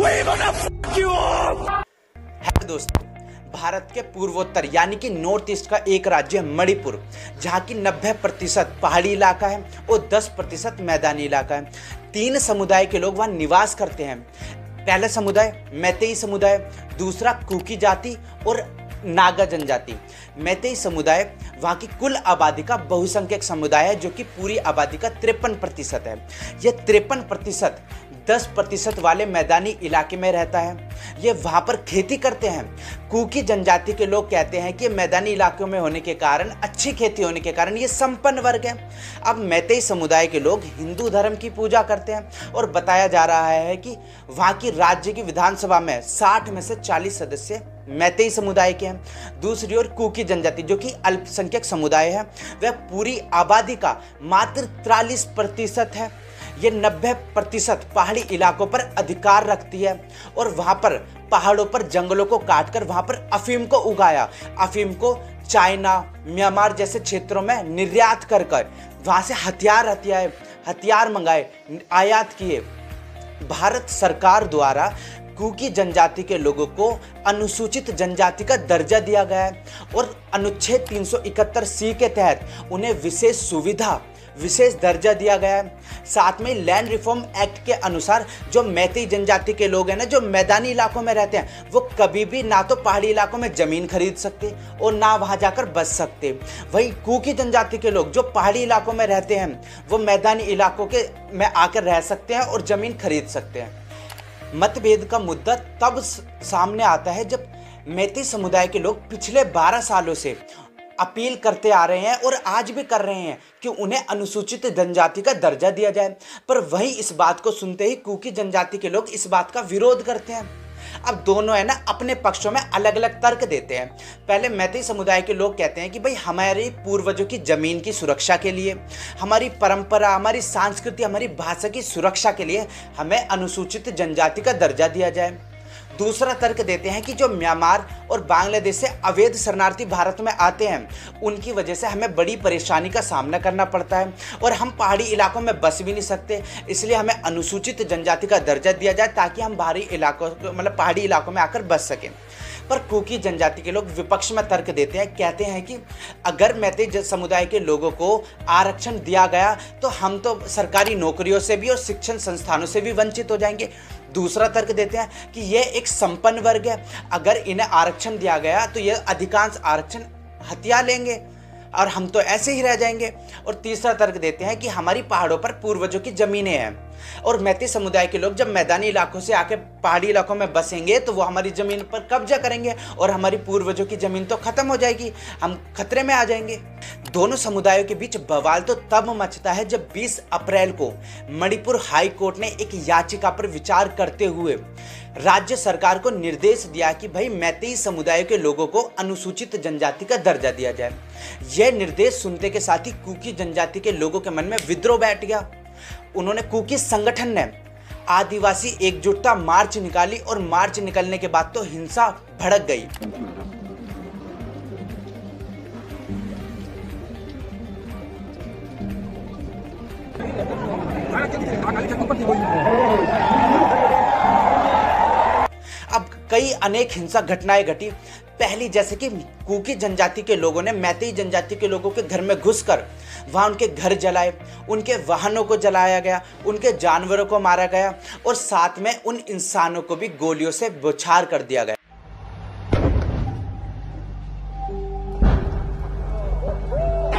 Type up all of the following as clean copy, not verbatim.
है दोस्तों, भारत के पूर्वोत्तर यानी कि नॉर्थ ईस्ट का एक राज्य है मणिपुर, जहाँ की 90% पहाड़ी इलाका है और 10% मैदानी इलाका है। 3 समुदाय के लोग वहाँ निवास करते हैं। पहला समुदाय मैतेई समुदाय, दूसरा कुकी जाति और नागा जनजाति। मैतेई समुदाय वहाँ की कुल आबादी का बहुसंख्यक समुदाय है, जो कि पूरी आबादी का 53% है। यह 53% 10% वाले मैदानी इलाके में रहता है। ये वहाँ पर खेती करते हैं। कुकी जनजाति के लोग कहते हैं कि मैदानी इलाकों में होने के कारण, अच्छी खेती होने के कारण ये संपन्न वर्ग है। अब मैतेई समुदाय के लोग हिंदू धर्म की पूजा करते हैं और बताया जा रहा है कि वहाँ की राज्य की विधानसभा में 60 में से 40 सदस्य मैतेई समुदाय के हैं। दूसरी ओर कुकी जनजाति जो कि अल्पसंख्यक समुदाय है, वह पूरी आबादी का मात्र 43% है। ये 90% पहाड़ी इलाकों पर अधिकार रखती है और वहाँ पर पहाड़ों पर जंगलों को काटकर वहाँ पर अफीम को उगाया, अफीम को चाइना, म्यांमार जैसे क्षेत्रों में निर्यात कर वहाँ से हथियार मंगाए, आयात किए। भारत सरकार द्वारा कुकी जनजाति के लोगों को अनुसूचित जनजाति का दर्जा दिया गया है और अनुच्छेद 371C के तहत उन्हें विशेष दर्जा दिया गया है। साथ में लैंड रिफॉर्म एक्ट के अनुसार जो मैतेई जनजाति के लोग हैं ना, जो मैदानी इलाकों में रहते हैं, वो कभी भी ना तो पहाड़ी इलाकों में ज़मीन खरीद सकते और ना वहाँ जाकर बस सकते। वही कुकी जनजाति के लोग जो पहाड़ी इलाकों में रहते हैं, वो मैदानी इलाकों के में आकर रह सकते हैं और ज़मीन खरीद सकते हैं। मतभेद का मुद्दा तब सामने आता है जब मैतेई समुदाय के लोग पिछले 12 सालों से अपील करते आ रहे हैं और आज भी कर रहे हैं कि उन्हें अनुसूचित जनजाति का दर्जा दिया जाए, पर वहीं इस बात को सुनते ही कुकी जनजाति के लोग इस बात का विरोध करते हैं। अब दोनों है ना अपने पक्षों में अलग अलग तर्क देते हैं। पहले मैतेई समुदाय के लोग कहते हैं कि भाई हमारे पूर्वजों की जमीन की सुरक्षा के लिए, हमारी परंपरा, हमारी संस्कृति, हमारी भाषा की सुरक्षा के लिए हमें अनुसूचित जनजाति का दर्जा दिया जाए। दूसरा तर्क देते हैं कि जो म्यांमार और बांग्लादेश से अवैध शरणार्थी भारत में आते हैं, उनकी वजह से हमें बड़ी परेशानी का सामना करना पड़ता है और हम पहाड़ी इलाकों में बस भी नहीं सकते, इसलिए हमें अनुसूचित जनजाति का दर्जा दिया जाए ताकि हम पहाड़ी इलाकों में आकर बस सकें। पर कुकी जनजाति के लोग विपक्ष में तर्क देते हैं, कहते हैं कि अगर मैतेई समुदाय के लोगों को आरक्षण दिया गया तो हम तो सरकारी नौकरियों से भी और शिक्षण संस्थानों से भी वंचित हो जाएंगे। दूसरा तर्क देते हैं कि यह एक संपन्न वर्ग है, अगर इन्हें आरक्षण दिया गया तो यह अधिकांश आरक्षण हथिया लेंगे और हम तो ऐसे ही रह जाएंगे। और तीसरा तर्क देते हैं कि हमारी पहाड़ों पर पूर्वजों की ज़मीनें हैं और मैतेई समुदाय के लोग जब मैदानी इलाकों से आके पहाड़ी इलाकों में बसेंगे तो वो हमारी ज़मीन पर कब्जा करेंगे और हमारी पूर्वजों की ज़मीन तो ख़त्म हो जाएगी, हम खतरे में आ जाएंगे। दोनों समुदायों के बीच बवाल तो तब मचता है जब 20 अप्रैल को मणिपुर हाई कोर्ट ने एक याचिका पर विचार करते हुए राज्य सरकार को निर्देश दिया कि भाई मैतेई समुदाय के लोगों को अनुसूचित जनजाति का दर्जा दिया जाए। यह निर्देश सुनते के साथ ही कुकी जनजाति के लोगों के मन में विद्रोह बैठ गया। उन्होंने कुकी संगठन ने आदिवासी एकजुटता मार्च निकाली और मार्च निकलने के बाद तो हिंसा भड़क गई। अब कई अनेक हिंसक घटनाएं घटी। पहली, जैसे कि कुकी जनजाति के लोगों ने मैतेई जनजाति के लोगों के घर में घुसकर वहां उनके घर जलाए, उनके वाहनों को जलाया गया, उनके जानवरों को मारा गया और साथ में उन इंसानों को भी गोलियों से बौछार कर दिया गया।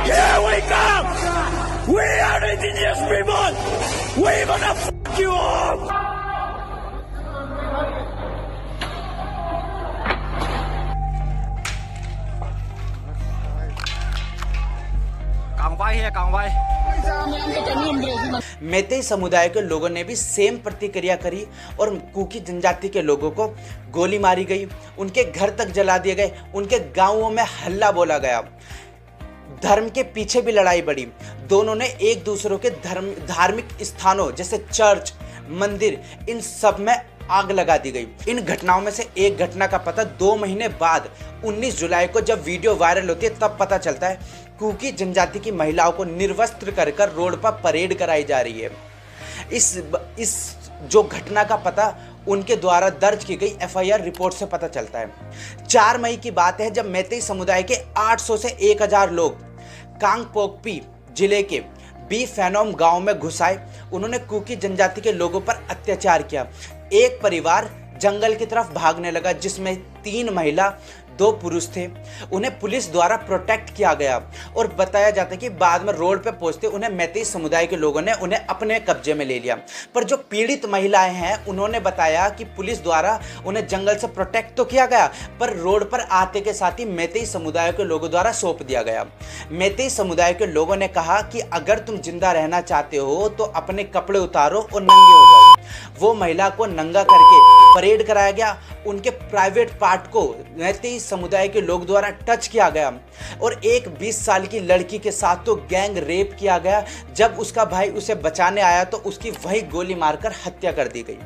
Here we come! We are the indigenous people! We're gonna fuck you up! Meitei समुदाय के लोगों ने भी सेम प्रतिक्रिया करी और कुकी जनजाति के लोगों को गोली मारी गई, उनके घर तक जला दिए गए, उनके गांवों में हल्ला बोला गया। धर्म के पीछे भी लड़ाई बढ़ी। दोनों ने एक दूसरों के धार्मिक स्थानों जैसे चर्च, मंदिर, इन सब में आग लगा दी गई। इन घटनाओं में से एक घटना का पता 2 महीने बाद 19 जुलाई को जब वीडियो वायरल होती है तब पता चलता है। कुकी जनजाति की महिलाओं को निर्वस्त्र कर रोड पर परेड कराई जा रही है। इस जो घटना का पता उनके द्वारा दर्ज की गई एफआईआर रिपोर्ट से पता चलता है। 4 मई की बात है जब मैतेई समुदाय के 800 से 1000 लोग कांगपोकपी जिले के बी फैनोम गांव में घुस आए। उन्होंने कुकी जनजाति के लोगों पर अत्याचार किया। एक परिवार जंगल की तरफ भागने लगा जिसमें 3 महिला 2 पुरुष थे। उन्हें पुलिस द्वारा प्रोटेक्ट किया गया और बताया जाता है कि बाद में रोड पर पहुंचते उन्हें मैतेई समुदाय के लोगों ने उन्हें अपने कब्जे में ले लिया। पर जो पीड़ित महिलाएं हैं उन्होंने बताया कि पुलिस द्वारा उन्हें जंगल से प्रोटेक्ट तो किया गया पर रोड पर आते के साथ ही मैतेई समुदाय के लोगों द्वारा सौंप दिया गया। मैतेई समुदाय के लोगों ने कहा कि अगर तुम जिंदा रहना चाहते हो तो अपने कपड़े उतारो और नंगे हो जाओ। वो महिला को नंगा करके परेड कराया गया। उनके प्राइवेट पार्ट को मैतेई समुदाय के लोग द्वारा टच किया गया और एक 20 साल की लड़की के साथ तो गैंग रेप किया गया। जब उसका भाई उसे बचाने आया तो उसकी वही गोली मारकर हत्या कर दी गई।